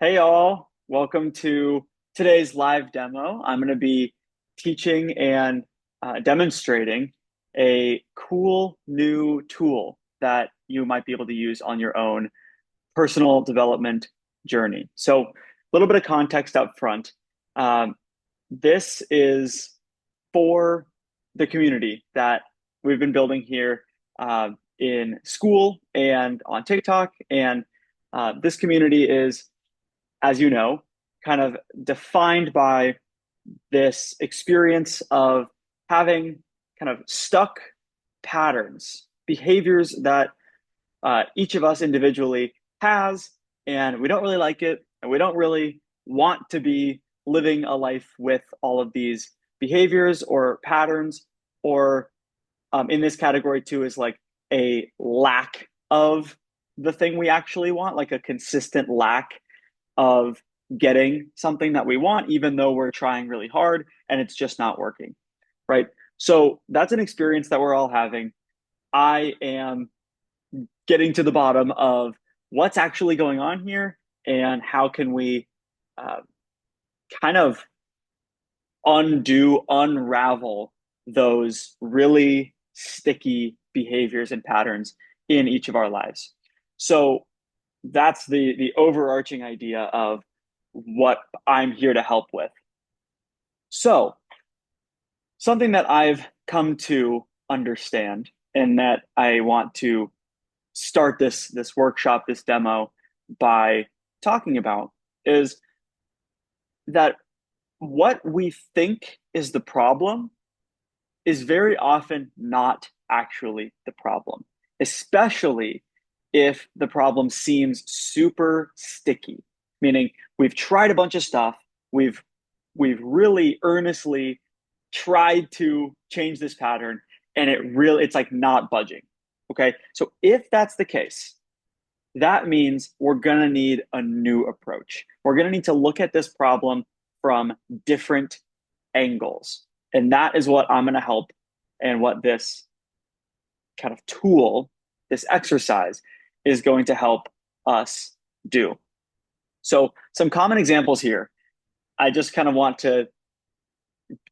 Hey all, welcome to today's live demo. I'm going to be teaching and demonstrating a cool new tool that you might be able to use on your own personal development journey. So, a little bit of context up front. Um, this is for the community that we've been building here in school and on TikTok. And this community is, as you know, kind of defined by this experience of having kind of stuck patterns, behaviors that each of us individually has, and we don't really like it, and we don't really want to be living a life with all of these behaviors or patterns, or in this category too, is like a lack of the thing we actually want, like a consistent lack of getting something that we want, even though we're trying really hard and it's just not working, right? So that's an experience that we're all having. I am getting to the bottom of what's actually going on here and how can we uh, kind of unravel those really sticky behaviors and patterns in each of our lives. So that's the overarching idea of what I'm here to help with. So, something that I've come to understand and that I want to start this workshop, this demo by talking about is that what we think is the problem is very often not actually the problem, especially if the problem seems super sticky, meaning we've tried a bunch of stuff, we've really earnestly tried to change this pattern and it's like not budging. Okay? So if that's the case, that means we're going to need a new approach. We're going to need to look at this problem from different angles. And that is what I'm going to help and what this kind of tool, this exercise is going to help us do. So, some common examples here. I just kind of want to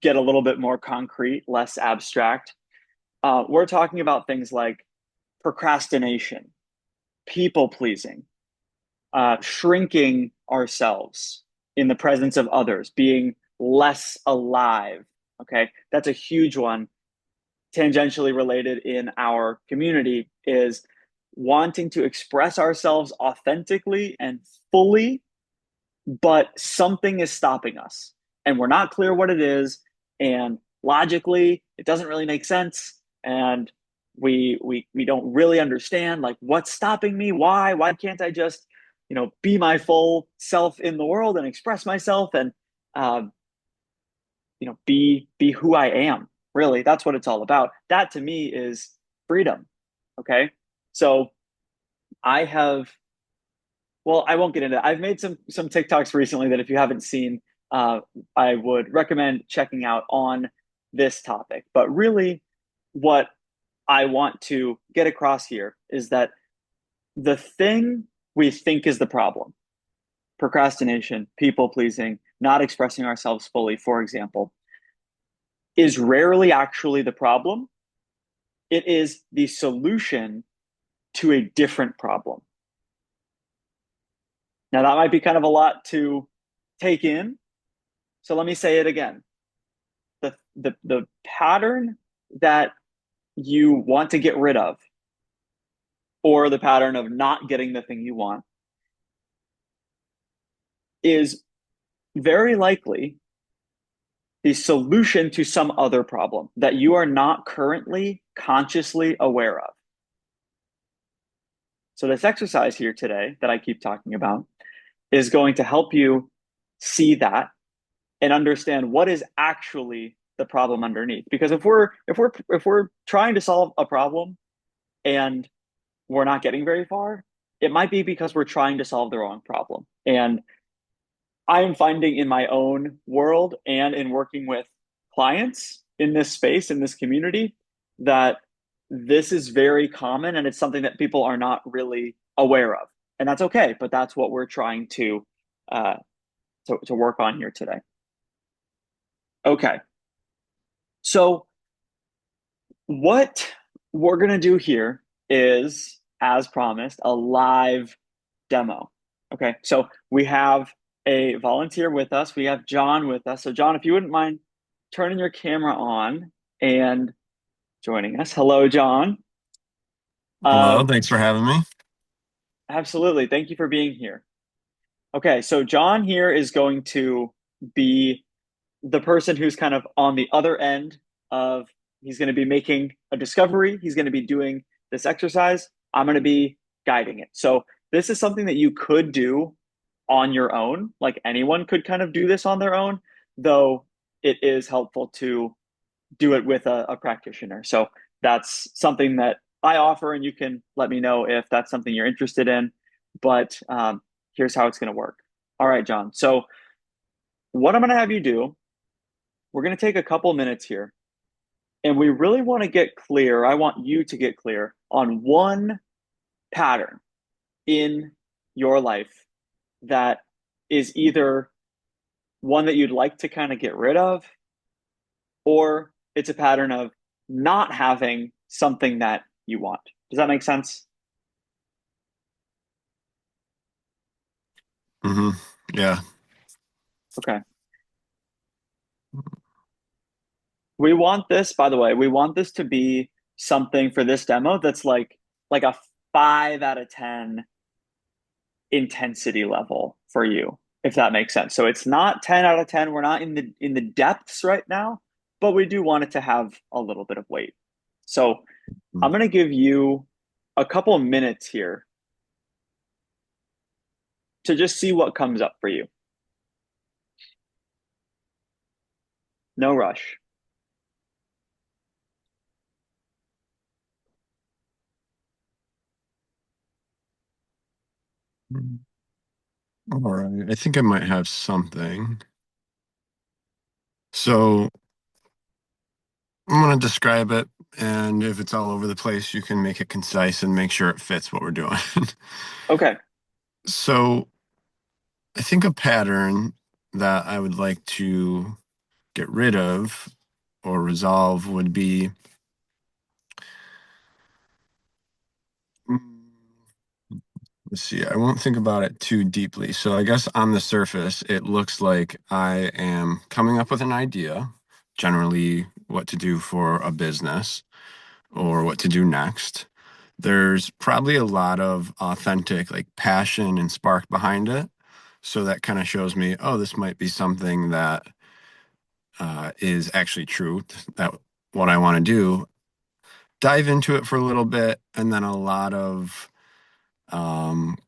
get a little bit more concrete, less abstract. We're talking about things like procrastination, people pleasing, shrinking ourselves in the presence of others, being less alive. Okay, that's a huge one. Tangentially related in our community is wanting to express ourselves authentically and fully, but something is stopping us and we're not clear what it is. And logically, it doesn't really make sense. And we don't really understand like what's stopping me. Why can't I just be my full self in the world and express myself and um, be who I am. Really, that's what it's all about. That to me is freedom. Okay. So I have, well, I won't get into it. I've made some TikToks recently that if you haven't seen, I would recommend checking out on this topic. But really, what I want to get across here is that the thing we think is the problem, procrastination, people pleasing, not expressing ourselves fully, for example, is rarely actually the problem. It is the solution to a different problem. Now, that might be kind of a lot to take in. So let me say it again. The pattern that you want to get rid of, or the pattern of not getting the thing you want, is very likely the solution to some other problem that you are not currently consciously aware of. So, this exercise here today that I keep talking about is going to help you see that and understand what is actually the problem underneath. Because if we're trying to solve a problem and we're not getting very far, it might be because we're trying to solve the wrong problem. And I am finding in my own world and in working with clients in this space, in this community, that this is very common and it's something that people are not really aware of. And that's okay, but that's what we're trying to uh, to work on here today. Okay, so what we're gonna do here is, as promised, a live demo. Okay, so we have a volunteer with us. We have John with us. So, John, if you wouldn't mind turning your camera on and joining us. Hello, John. Hello, Um, thanks for having me. Absolutely. Thank you for being here. Okay, so John here is going to be the person who's kind of on the other end of, he's going to be making a discovery. He's going to be doing this exercise. I'm going to be guiding it. So this is something that you could do on your own. Like anyone could kind of do this on their own, though it is helpful to do it with a practitioner. So that's something that I offer, and you can let me know if that's something you're interested in. But here's how it's going to work. All right, John. So what I'm going to have you do, we're going to take a couple minutes here, and we really want to get clear. I want you to get clear on one pattern in your life that is either one that you'd like to kind of get rid of, or it's a pattern of not having something that you want. Does that make sense? hmm Yeah. Okay. We want this, by the way, we want this to be something for this demo that's like a 5 out of 10 intensity level for you, if that makes sense. So it's not 10 out of 10. We're not in the depths right now, but we do want it to have a little bit of weight. So I'm going to give you a couple of minutes here to just see what comes up for you. No rush. All right. I think I might have something. So I'm going to describe it, and if it's all over the place, you can make it concise and make sure it fits what we're doing. Okay. So I think a pattern that I would like to get rid of or resolve would be let's see, I won't think about it too deeply. So I guess on the surface, it looks like I am coming up with an idea, generally what to do for a business or what to do next. There's probably a lot of authentic, like passion and spark behind it. So that kind of shows me, oh, this might be something that is actually true, that what I want to do. Dive into it for a little bit, and then a lot of um,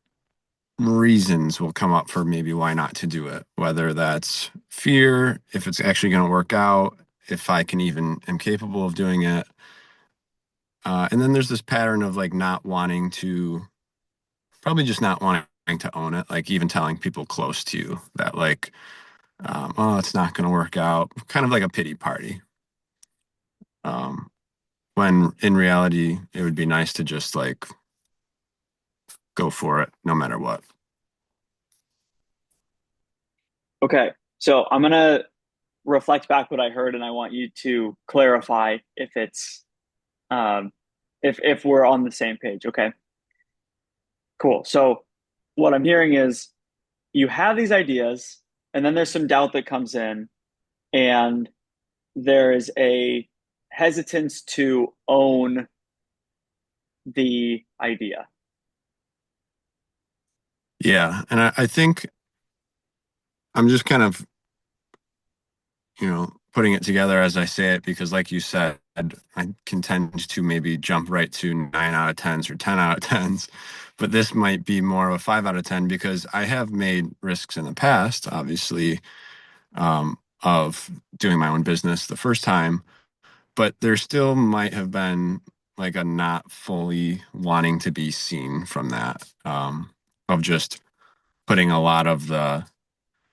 reasons will come up for maybe why not to do it, whether that's fear, if it's actually going to work out, if I can even am capable of doing it. And then there's this pattern of like not wanting to, probably just not wanting to own it, like even telling people close to you that like, oh, it's not going to work out, kind of like a pity party. Um, when in reality, it would be nice to just like go for it no matter what. Okay. So I'm gonna reflect back what I heard, and I want you to clarify if it's um if we're on the same page. Okay. Cool. So what I'm hearing is you have these ideas, and then there's some doubt that comes in, and there is a hesitance to own the idea. Yeah. And I think I'm just kind of putting it together as I say it because, like you said, I can tend to maybe jump right to 9 out of 10s or 10 out of 10s, but this might be more of a 5 out of 10 because I have made risks in the past, obviously, of doing my own business the first time, but there still might have been like a not fully wanting to be seen from that, of just putting a lot of the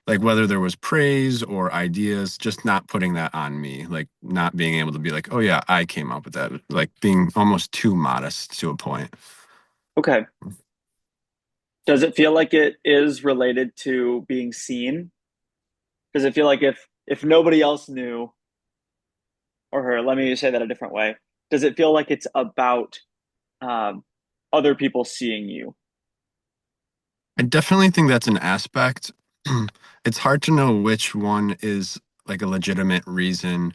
like whether there was praise or ideas, just not putting that on me, like not being able to be like, oh yeah, I came up with that, like being almost too modest to a point. Okay. Does it feel like it is related to being seen? Does it feel like if nobody else knew or her, let me say that a different way. Does it feel like it's about um, other people seeing you? I definitely think that's an aspect. It's hard to know which one is like a legitimate reason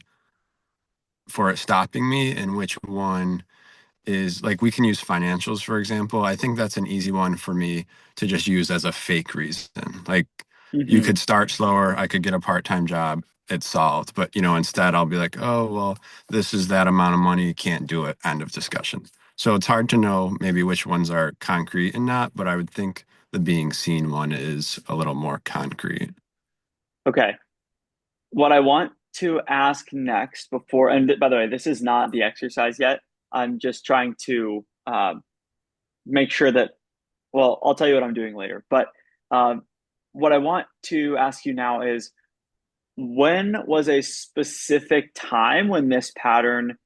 for it stopping me and which one is like we can use financials, for example. I think that's an easy one for me to just use as a fake reason. Like you Hmm. could start slower, I could get a part-time job, it's solved. But instead I'll be like, oh, well, this is that amount of money, you can't do it. End of discussion. So it's hard to know maybe which ones are concrete and not, but I would think the being seen one is a little more concrete. Okay. What I want to ask next before, and by the way, this is not the exercise yet. I'm just trying to make sure that, well, I'll tell you what I'm doing later. But um, what I want to ask you now is when was a specific time when this pattern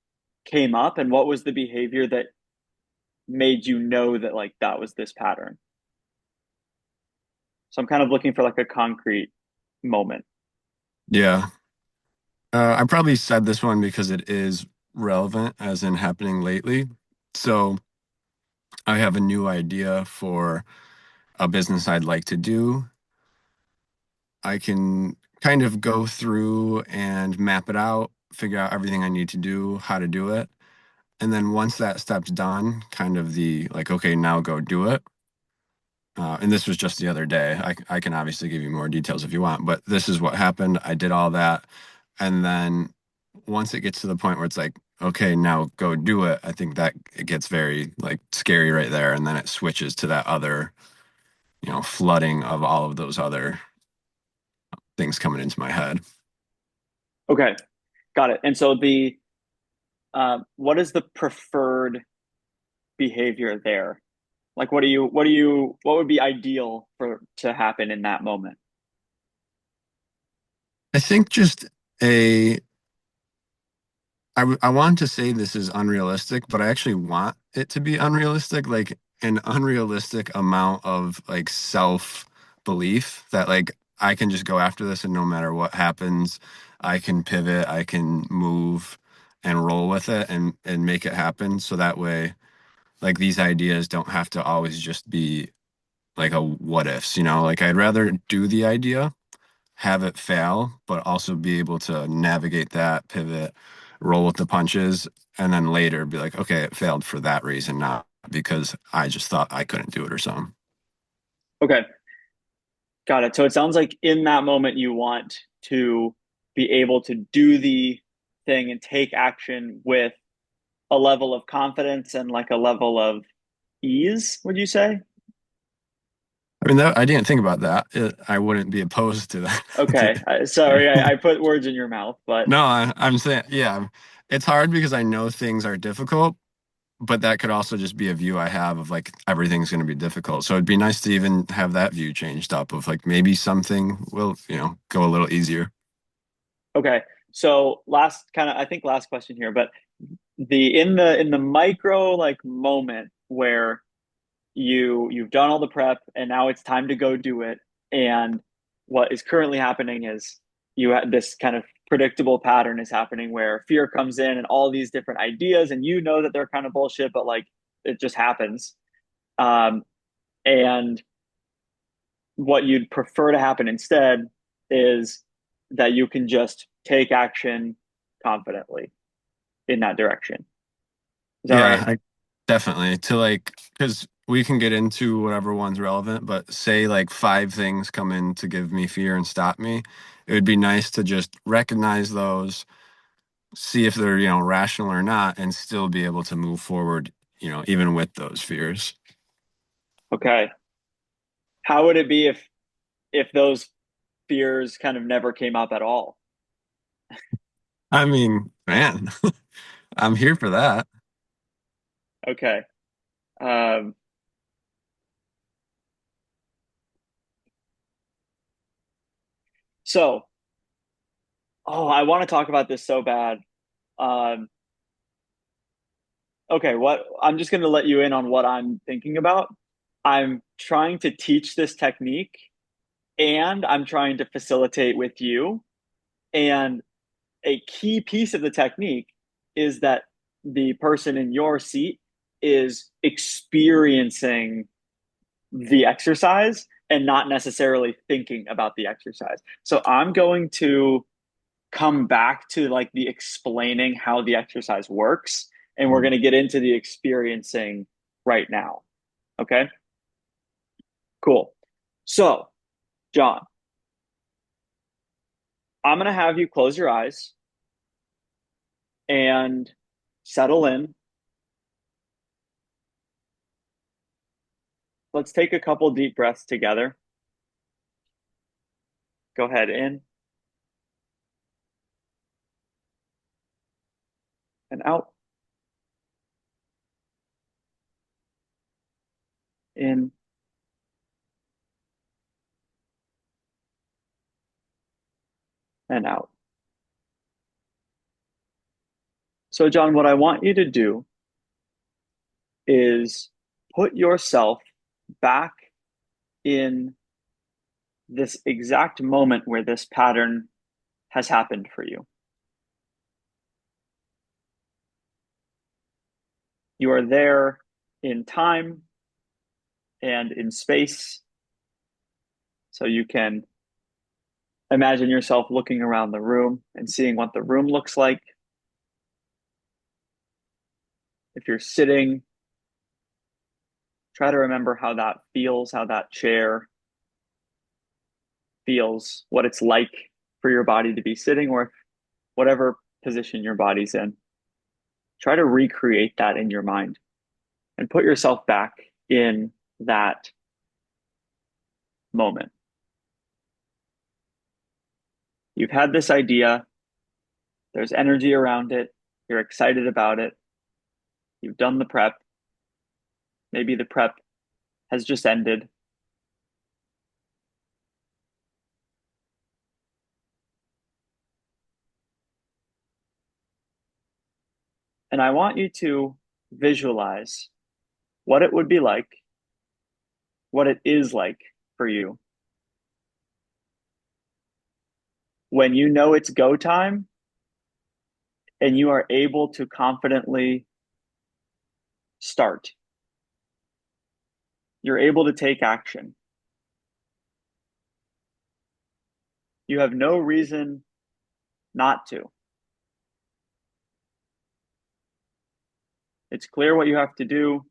came up, and what was the behavior that made you know that like that was this pattern? So I'm kind of looking for like a concrete moment. Yeah. I probably said this one because it is relevant, as in happening lately. So I have a new idea for a business I'd like to do. I can kind of go through and map it out, figure out everything I need to do, how to do it. And then once that step's done, kind of the like, okay, now go do it. And this was just the other day. I can obviously give you more details if you want, but this is what happened. I did all that. And then once it gets to the point where it's like, okay, now go do it, I think that it gets very like scary right there. And then it switches to that other, flooding of all of those other things coming into my head. Okay, got it. And so the what is the preferred behavior there? Like, what would be ideal for to happen in that moment? I think just a I want to say this is unrealistic, but I actually want it to be unrealistic, like an unrealistic amount of like self belief that like I can just go after this and no matter what happens, I can pivot, I can move and roll with it and make it happen. So that way, like these ideas don't have to always just be like a what ifs, like I'd rather do the idea have it fail, but also be able to navigate that, pivot, roll with the punches, and then later be like, okay, it failed for that reason, not because I just thought I couldn't do it or something. Okay, got it. So it sounds like in that moment you want to be able to do the thing and take action with a level of confidence and like a level of ease, would you say? I mean, I didn't think about that. I wouldn't be opposed to that. Okay, sorry, I put words in your mouth, but No, I'm saying, yeah, it's hard because I know things are difficult, but that could also just be a view I have of like everything's going to be difficult. So it'd be nice to even have that view changed up of like maybe something will, go a little easier. okay. So last kind of, I think last question here, but the in the micro like moment where you've done all the prep and now it's time to go do it, and what is currently happening is you have this kind of predictable pattern is happening where fear comes in and all these different ideas and you know that they're kind of bullshit, but like it just happens. Um, and what you'd prefer to happen instead is that you can just take action confidently in that direction. Is that right? Yeah, definitely to like because we can get into whatever one's relevant, but say like five things come in to give me fear and stop me. It would be nice to just recognize those, see if they're, rational or not, and still be able to move forward, even with those fears. Okay. How would it be if those fears kind of never came up at all? I mean, man, I'm here for that. Okay. Um, so, oh, I want to talk about this so bad. Um, okay, what I'm just going to let you in on what I'm thinking about. I'm trying to teach this technique and I'm trying to facilitate with you. And a key piece of the technique is that the person in your seat is experiencing the exercise and not necessarily thinking about the exercise. So I'm going to come back to like the explaining how the exercise works, and we're going Mm. to get into the experiencing right now. Okay, cool. So, John, I'm going to have you close your eyes and settle in. Let's take a couple deep breaths together. Go ahead, in and out, in and out. So, John, what I want you to do is put yourself back in this exact moment where this pattern has happened for you. You are there in time and in space, so you can imagine yourself looking around the room and seeing what the room looks like. If you're sitting, try to remember how that feels, how that chair feels, what it's like for your body to be sitting, or whatever position your body's in. Try to recreate that in your mind and put yourself back in that moment. You've had this idea, there's energy around it, you're excited about it, you've done the prep, maybe the prep has just ended. And I want you to visualize what it would be like, what it is like for you when you know it's go time and you are able to confidently start. You're able to take action. You have no reason not to. It's clear what you have to do,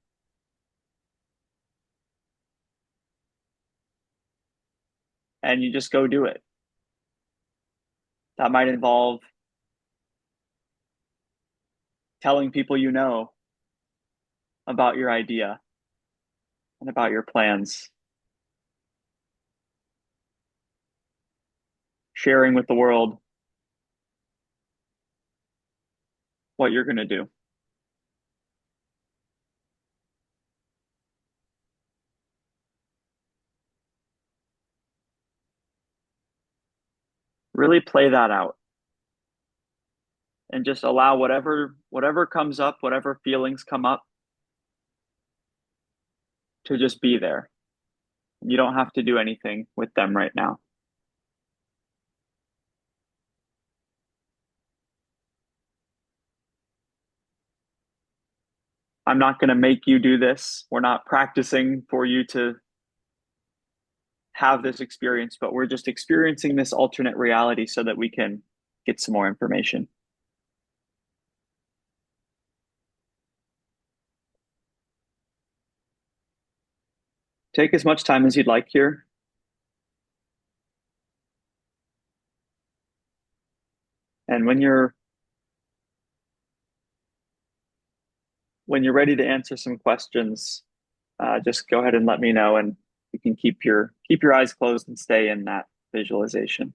and you just go do it. That might involve telling people you know about your idea and about your plans, sharing with the world what you're going to do. Really play that out and just allow whatever comes up, whatever feelings come up to just be there. You don't have to do anything with them right now. I'm not going to make you do this. We're not practicing for you to have this experience, but we're just experiencing this alternate reality so that we can get some more information. Take as much time as you'd like here. And when you're ready to answer some questions, just go ahead and let me know, and you can keep your eyes closed and stay in that visualization.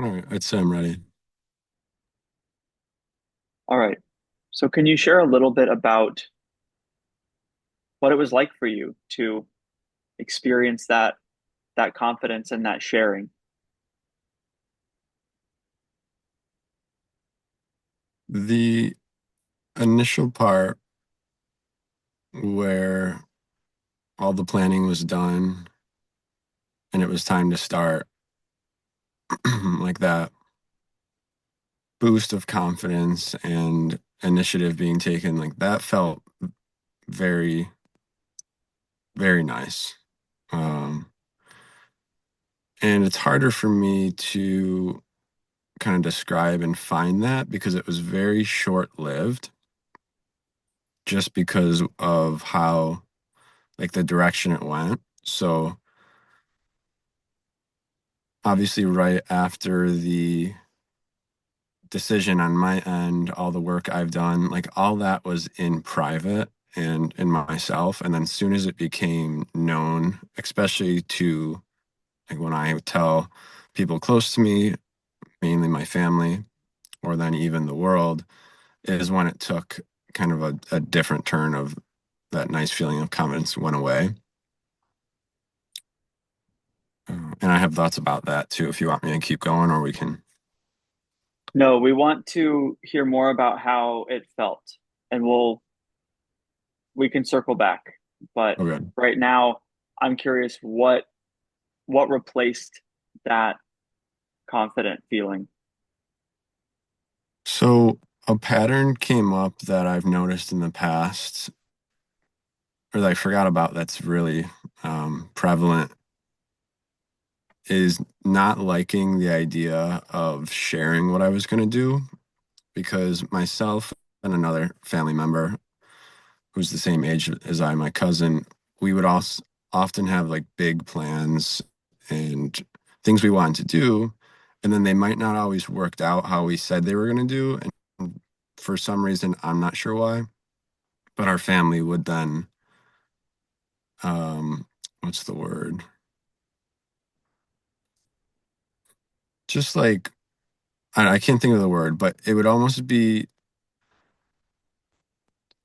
All right, I'd say I'm ready. All right. So can you share a little bit about what it was like for you to experience that confidence and that sharing? The initial part where all the planning was done and it was time to start, like that boost of confidence and initiative being taken, like that felt very, very nice. Um, and it's harder for me to kind of describe and find that because it was very short-lived just because of how like the direction it went. So obviously right after the decision on my end, all the work I've done, like all that was in private and in myself. And then as soon as it became known, especially to like when I tell people close to me, mainly my family, or then even the world, is when it took kind of a different turn of that nice feeling of confidence went away. And I have thoughts about that too, if you want me to keep going, or we can. No, we want to hear more about how it felt, and we can circle back. But Okay. right now, I'm curious what replaced that confident feeling. So a pattern came up that I've noticed in the past, or that I forgot about that's really prevalent, is not liking the idea of sharing what I was going to do because myself and another family member who's the same age as I, my cousin, we would also often have like big plans and things we wanted to do, and then they might not always worked out how we said they were going to do, and for some reason, I'm not sure why, but our family would then, um, what's the word? Just like I can't think of the word, but it would almost be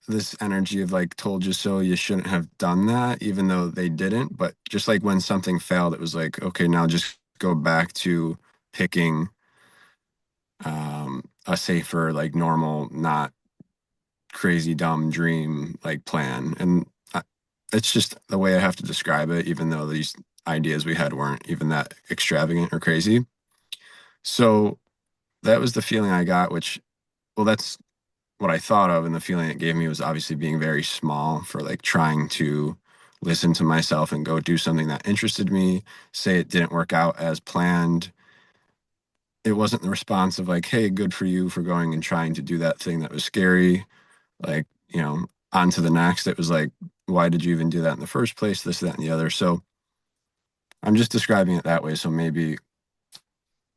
this energy of like told you so, you shouldn't have done that even though they didn't, but just like when something failed it was like okay, now just go back to picking a safer like normal, not crazy dumb dream like plan. And it's just the way I have to describe it, even though these ideas we had weren't even that extravagant or crazy. So that was the feeling I got, which, well, that's what I thought of, and the feeling it gave me was obviously being very small for like trying to listen to myself and go do something that interested me. Say it didn't work out as planned. It wasn't the response of like, hey, good for you for going and trying to do that thing that was scary. Like, on to the next. It was like, why did you even do that in the first place? This, that, and the other. So I'm just describing it that way. So maybe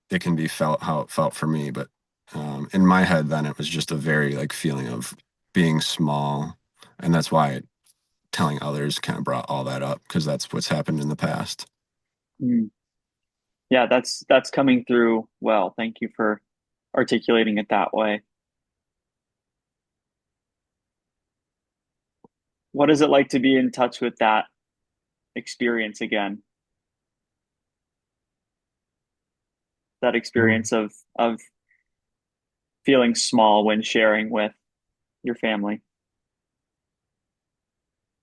it can be felt how it felt for me. But in my head, then it was just a very like feeling of being small. And that's why telling others kind of brought all that up because that's what's happened in the past. Mm. Yeah, that's coming through well. Thank you for articulating it that way. What is it like to be in touch with that experience again? That Mm. experience of feeling small when sharing with your family.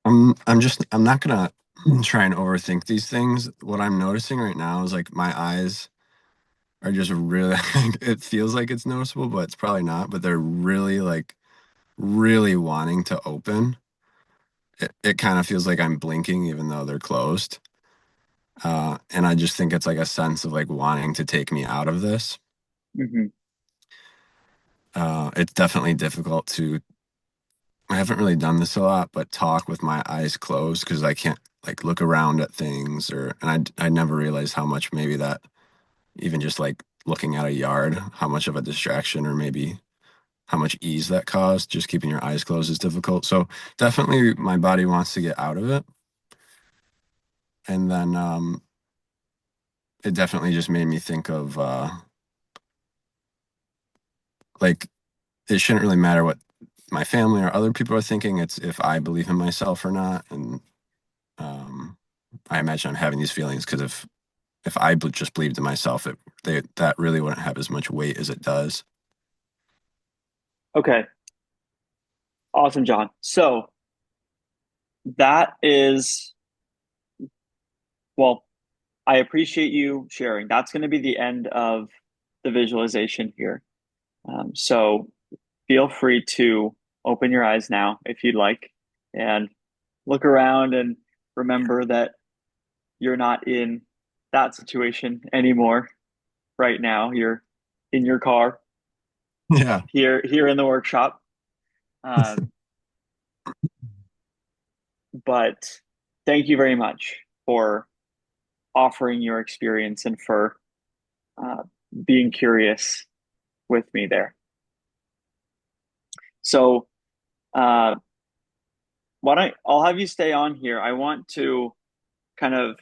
I'm not gonna try and overthink these things. What I'm noticing right now is like my eyes are just really it feels like it's noticeable, but it's probably not, but they're really like really wanting to open. It kind of feels like I'm blinking even though they're closed. And I just think it's like a sense of like wanting to take me out of this. Hmm. It's definitely difficult to, I haven't really done this a lot, but talk with my eyes closed because I can't like look around at things and I never realized how much maybe that even just like looking at a yard, how much of a distraction or maybe how much ease that caused. Just keeping your eyes closed is difficult. So definitely my body wants to get out of it. And then it definitely just made me think of like it shouldn't really matter what my family or other people are thinking. It's if I believe in myself or not. And um, I imagine I'm having these feelings because if I just believed in myself, that really wouldn't have as much weight as it does. Okay. Awesome, John. So that is, well, I appreciate you sharing. That's going to be the end of the visualization here. So feel free to open your eyes now if you'd like and look around and remember that you're not in that situation anymore right now. You're in your car Yeah, here in the workshop. Um, but thank you very much for offering your experience and for uh, being curious with me there. So, uh, why don't I'll have you stay on here. I want to kind of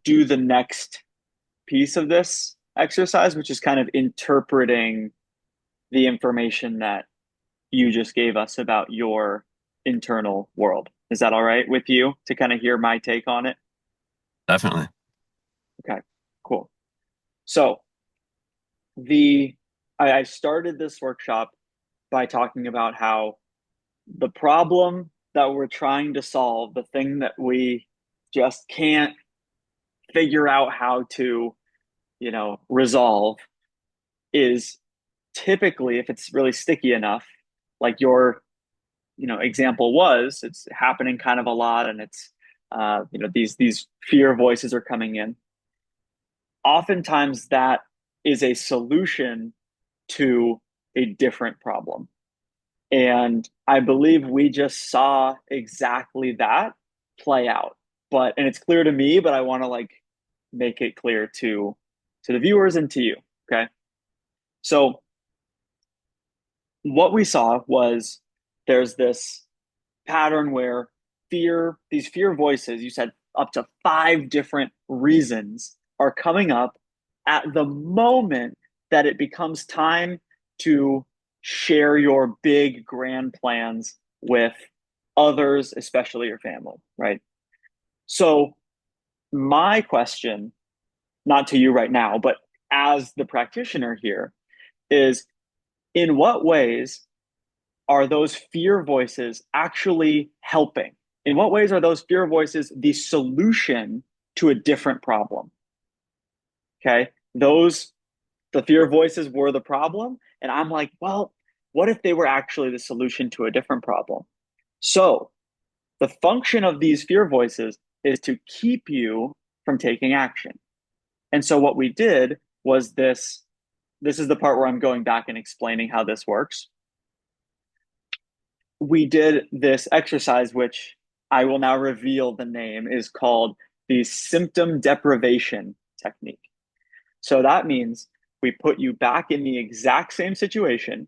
do the next piece of this exercise, which is kind of interpreting the information that you just gave us about your internal world. Is that all right with you to kind of hear my take on it? definitely. Okay, cool. So the I started this workshop by talking about how the problem that we're trying to solve, the thing that we just can't figure out how to, resolve is typically, if it's really sticky enough, like your, example was, it's happening kind of a lot, and it's, these fear voices are coming in. Oftentimes, that is a solution to a different problem. And I believe we just saw exactly that play out. And it's clear to me, but I want to like make it clear to the viewers and to you. Okay. So what we saw was there's this pattern where these fear voices, you said up to five different reasons are coming up at the moment that it becomes time to share your big grand plans with others, especially your family, right? So, my question, not to you right now, but as the practitioner here, is in what ways are those fear voices actually helping? In what ways are those fear voices the solution to a different problem? Okay. The fear voices were the problem. And I'm like, well, what if they were actually the solution to a different problem? So the function of these fear voices is to keep you from taking action. And so what we did was this. This is the part where I'm going back and explaining how this works. We did this exercise, which I will now reveal the name, is called the symptom deprivation technique. So that means we put you back in the exact same situation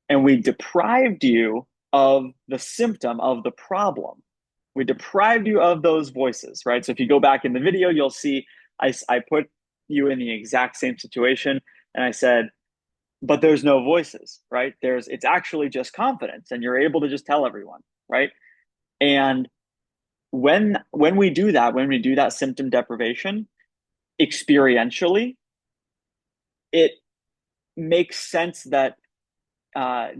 and we deprived you of the symptom of the problem. We deprived you of those voices, right? So if you go back in the video, you'll see I put you in the exact same situation and I said, but there's no voices, right? It's actually just confidence and you're able to just tell everyone, right? And when we do that, when we do that symptom deprivation experientially, it makes sense that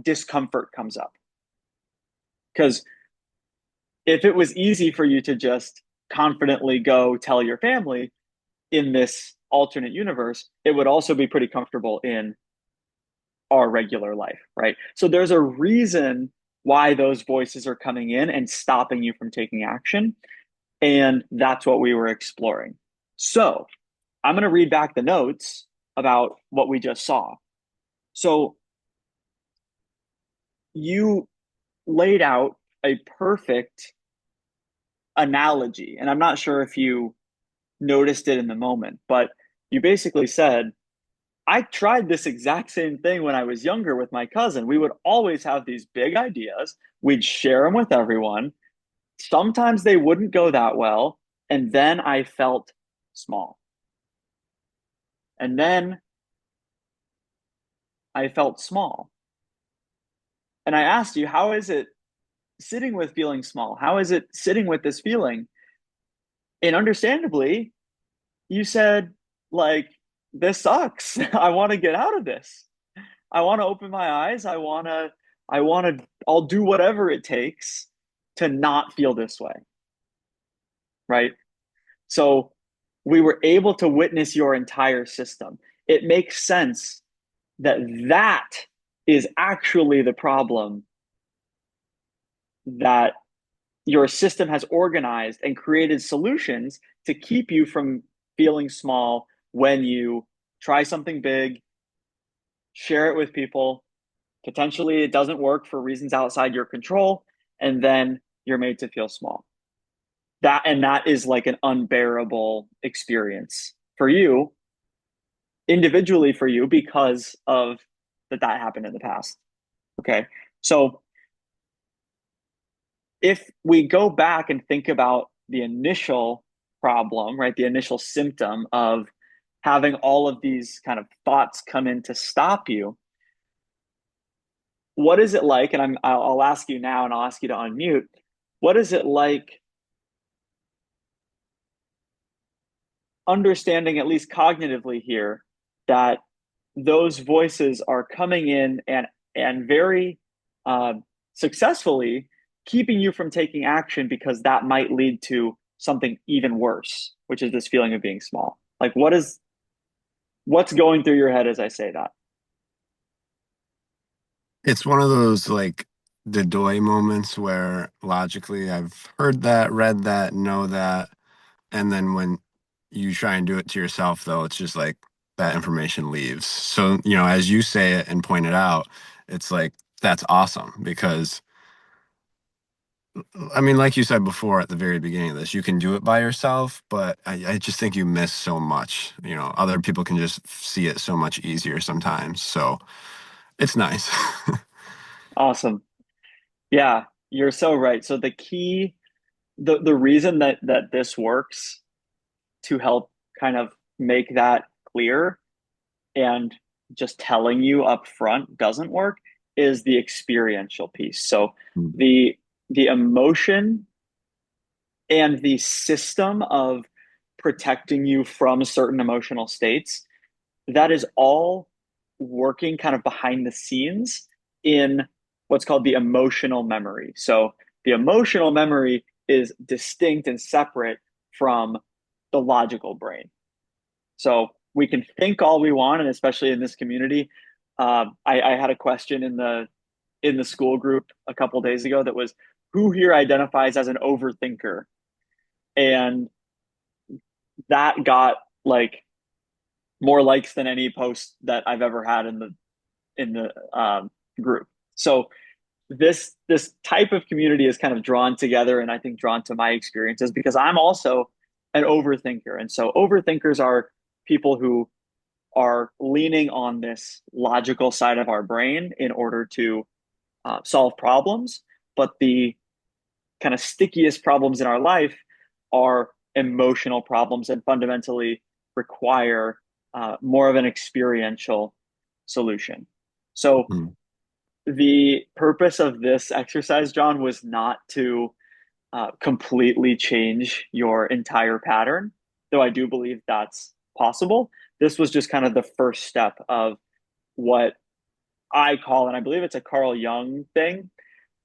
discomfort comes up. Because if it was easy for you to just confidently go tell your family in this alternate universe, it would also be pretty comfortable in our regular life, right? So there's a reason why those voices are coming in and stopping you from taking action. And that's what we were exploring. So I'm going to read back the notes about what we just saw. So you laid out a perfect analogy, and I'm not sure if you noticed it in the moment, but you basically said, I tried this exact same thing when I was younger with my cousin. We would always have these big ideas, we'd share them with everyone. Sometimes they wouldn't go that well, and then I felt small. And then I felt small. And I asked you, how is it sitting with feeling small? How is it sitting with this feeling? And understandably, you said, like, this sucks. I want to get out of this. I want to open my eyes. I'll do whatever it takes to not feel this way, right? So we were able to witness your entire system. It makes sense that that is actually the problem that your system has organized and created solutions to keep you from feeling small when you try something big, share it with people. Potentially, it doesn't work for reasons outside your control, and then you're made to feel small. That is like an unbearable experience for you, individually for you, because of that happened in the past. Okay. So if we go back and think about the initial problem, right, the initial symptom of having all of these kind of thoughts come in to stop you, what is it like? And I'll ask you now, and I'll ask you to unmute. What is it like understanding, at least cognitively here, that those voices are coming in and very uh, successfully keeping you from taking action because that might lead to something even worse, which is this feeling of being small. Like what's going through your head as I say that? It's one of those like the doy moments where logically I've heard that, read that, know that, and then when you try and do it to yourself, though, it's just like that information leaves. So, as you say it and point it out, it's like that's awesome because I mean, like you said before at the very beginning of this, you can do it by yourself, but I just think you miss so much. Other people can just see it so much easier sometimes. So it's nice. Awesome. Yeah, you're so right. So the key, the reason that this works to help kind of make that clear and just telling you up front doesn't work is the experiential piece. So Mm, the the emotion and the system of protecting you from certain emotional states, that is all working kind of behind the scenes in what's called the emotional memory. So the emotional memory is distinct and separate from the logical brain. So we can think all we want, and especially in this community, I had a question in the school group a couple days ago that was, who here identifies as an overthinker? And that got like more likes than any post that I've ever had in the group. So this type of community is kind of drawn together, and I think drawn to my experiences because I'm also an overthinker, and so overthinkers are people who are leaning on this logical side of our brain in order to solve problems. But the kind of stickiest problems in our life are emotional problems and fundamentally require more of an experiential solution. So, mm, the purpose of this exercise, John, was not to completely change your entire pattern, though I do believe that's possible. This was just kind of the first step of what I call, and I believe it's a Carl Jung thing,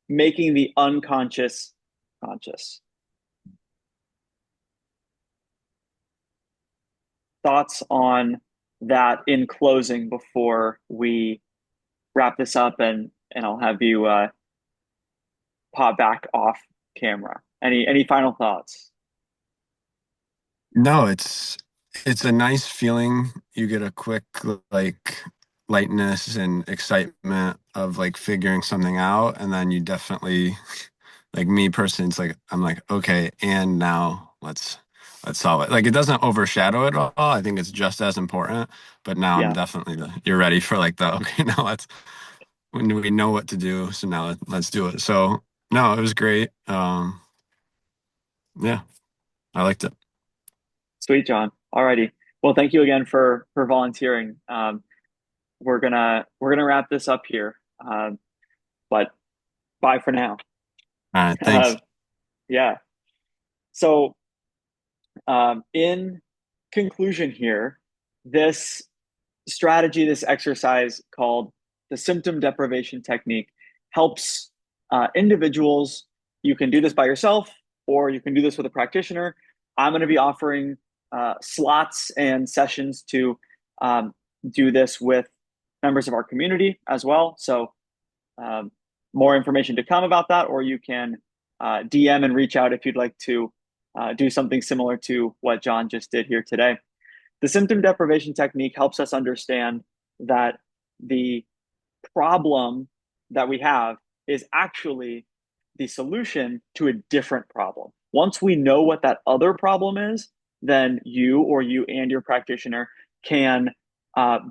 making the unconscious conscious. Thoughts on that in closing before we wrap this up, and I'll have you pop back off camera. Any final thoughts? No, it's a nice feeling. You get a quick like lightness and excitement of like figuring something out, and then you definitely like me personally, it's like I'm like, okay, and now let's solve it. Like it doesn't overshadow it all. I think it's just as important, but now I'm Yeah, definitely you're ready for like the okay, now let's when we know what to do, so now let's do it. So no, it was great. Yeah, I liked it. sweet, John. Alrighty. Well, thank you again for volunteering. We're gonna wrap this up here. But bye for now. All right, thanks. Uh, yeah. So, in conclusion, here, this strategy, this exercise called the symptom deprivation technique helps individuals. You can do this by yourself, or you can do this with a practitioner. I'm going to be offering slots and sessions to do this with members of our community as well. So, um, more information to come about that, or you can DM and reach out if you'd like to do something similar to what John just did here today. The symptom deprivation technique helps us understand that the problem that we have is actually the solution to a different problem. Once we know what that other problem is, then you and your practitioner can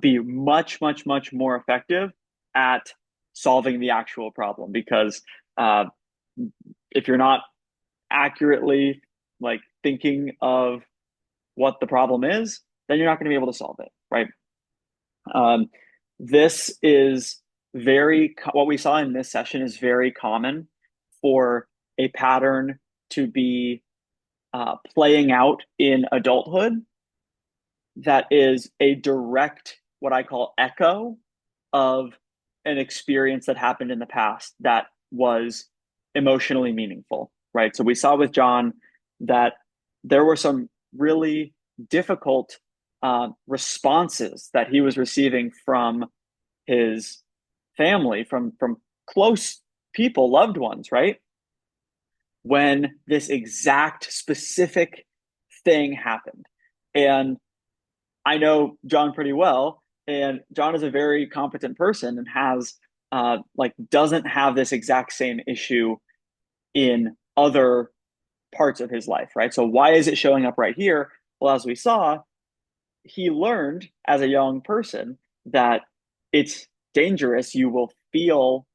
be much, much, much more effective at solving the actual problem. Because uh, if you're not accurately like thinking of what the problem is, then you're not going to be able to solve it, right? Um, this is what we saw in this session is very common for a pattern to be playing out in adulthood that is a direct, what I call echo of an experience that happened in the past that was emotionally meaningful, right? So we saw with John that there were some really difficult responses that he was receiving from his family, from close people, loved ones, right? When this exact specific thing happened. And I know John pretty well, and John is a very competent person and has doesn't have this exact same issue in other parts of his life, right? So why is it showing up right here? Well, as we saw, he learned as a young person that it's dangerous. You will feel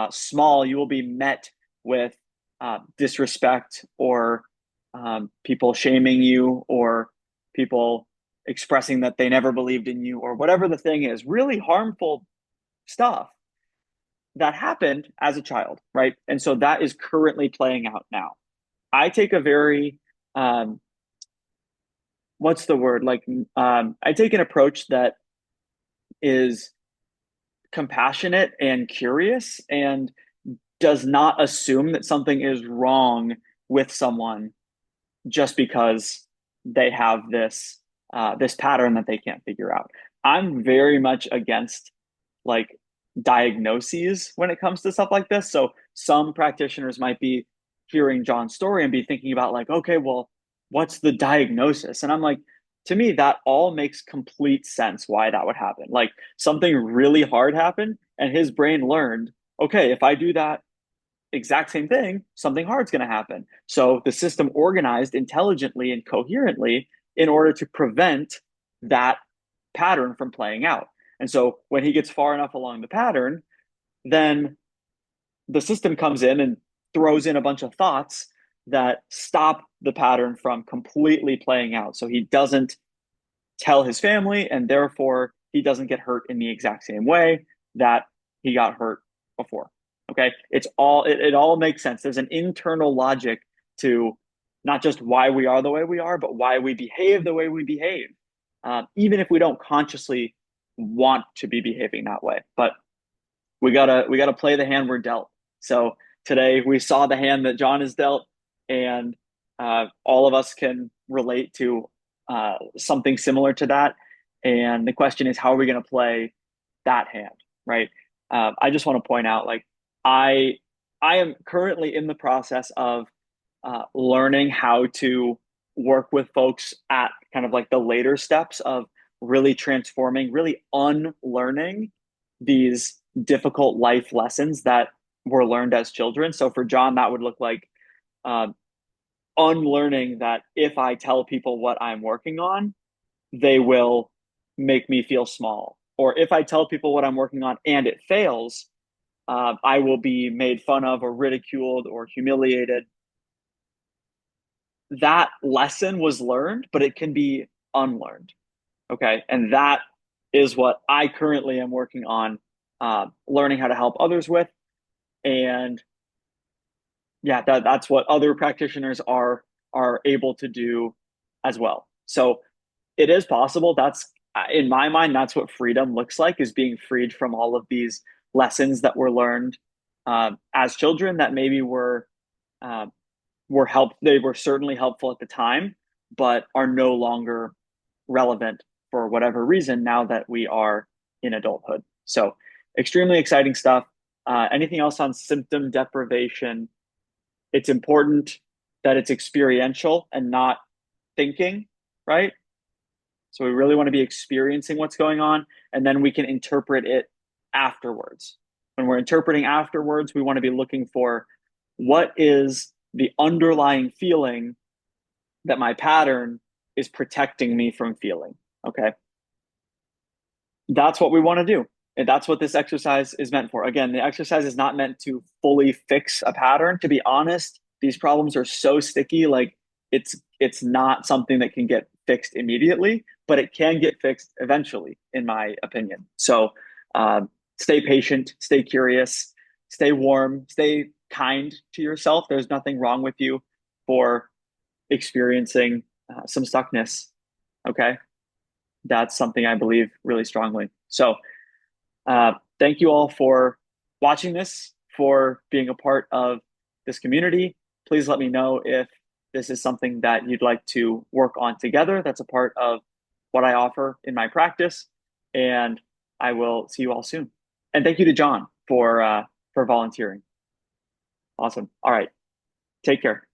small. You will be met with disrespect, or people shaming you, or people expressing that they never believed in you, or whatever the thing is. Really harmful stuff that happened as a child, right? And so that is currently playing out now. I take a very what's the word like I take an approach that is compassionate and curious, and does not assume that something is wrong with someone just because they have this pattern that they can't figure out. I'm very much against like diagnoses when it comes to stuff like this. So some practitioners might be hearing John's story and be thinking about like, okay, well, what's the diagnosis? And I'm like, to me, that all makes complete sense why that would happen. Like something really hard happened, and his brain learned, okay, if I do that exact same thing, something hard's going to happen. So the system organized intelligently and coherently in order to prevent that pattern from playing out. And so when he gets far enough along the pattern, then the system comes in and throws in a bunch of thoughts that stop the pattern from completely playing out. So he doesn't tell his family, and therefore he doesn't get hurt in the exact same way that he got hurt before. Okay. It all makes sense. There's an internal logic to not just why we are the way we are, but why we behave the way we behave, even if we don't consciously want to be behaving that way. But we gotta play the hand we're dealt. So today we saw the hand that John is dealt, and all of us can relate to something similar to that. And the question is, how are we going to play that hand, right? I just want to point out, like, I I am currently in the process of learning how to work with folks at kind of like the later steps of really transforming, really unlearning these difficult life lessons that were learned as children. So for John, that would look like uh, unlearning that if I tell people what I'm working on, they will make me feel small. Or if I tell people what I'm working on and it fails, I will be made fun of or ridiculed or humiliated. That lesson was learned, but it can be unlearned. Okay. And that is what I currently am working on, learning how to help others with. And yeah, that's what other practitioners are able to do as well. So it is possible. That's in my mind, that's what freedom looks like, is being freed from all of these lessons that were learned as children that maybe uh, they were certainly helpful at the time, but are no longer relevant for whatever reason now that we are in adulthood. So extremely exciting stuff. Anything else on symptom deprivation? It's important that it's experiential and not thinking, right? So we really want to be experiencing what's going on, and then we can interpret it afterwards. When we're interpreting afterwards, we want to be looking for what is the underlying feeling that my pattern is protecting me from feeling. Okay. That's what we want to do. And that's what this exercise is meant for. Again, the exercise is not meant to fully fix a pattern. To be honest, these problems are so sticky, like it's not something that can get fixed immediately, but it can get fixed eventually, in my opinion. So stay patient, stay curious, stay warm, stay kind to yourself. There's nothing wrong with you for experiencing some stuckness. Okay. That's something I believe really strongly. So, thank you all for watching this, for being a part of this community. Please let me know if this is something that you'd like to work on together. That's a part of what I offer in my practice. And I will see you all soon. And thank you to John for volunteering. Awesome. All right. Take care.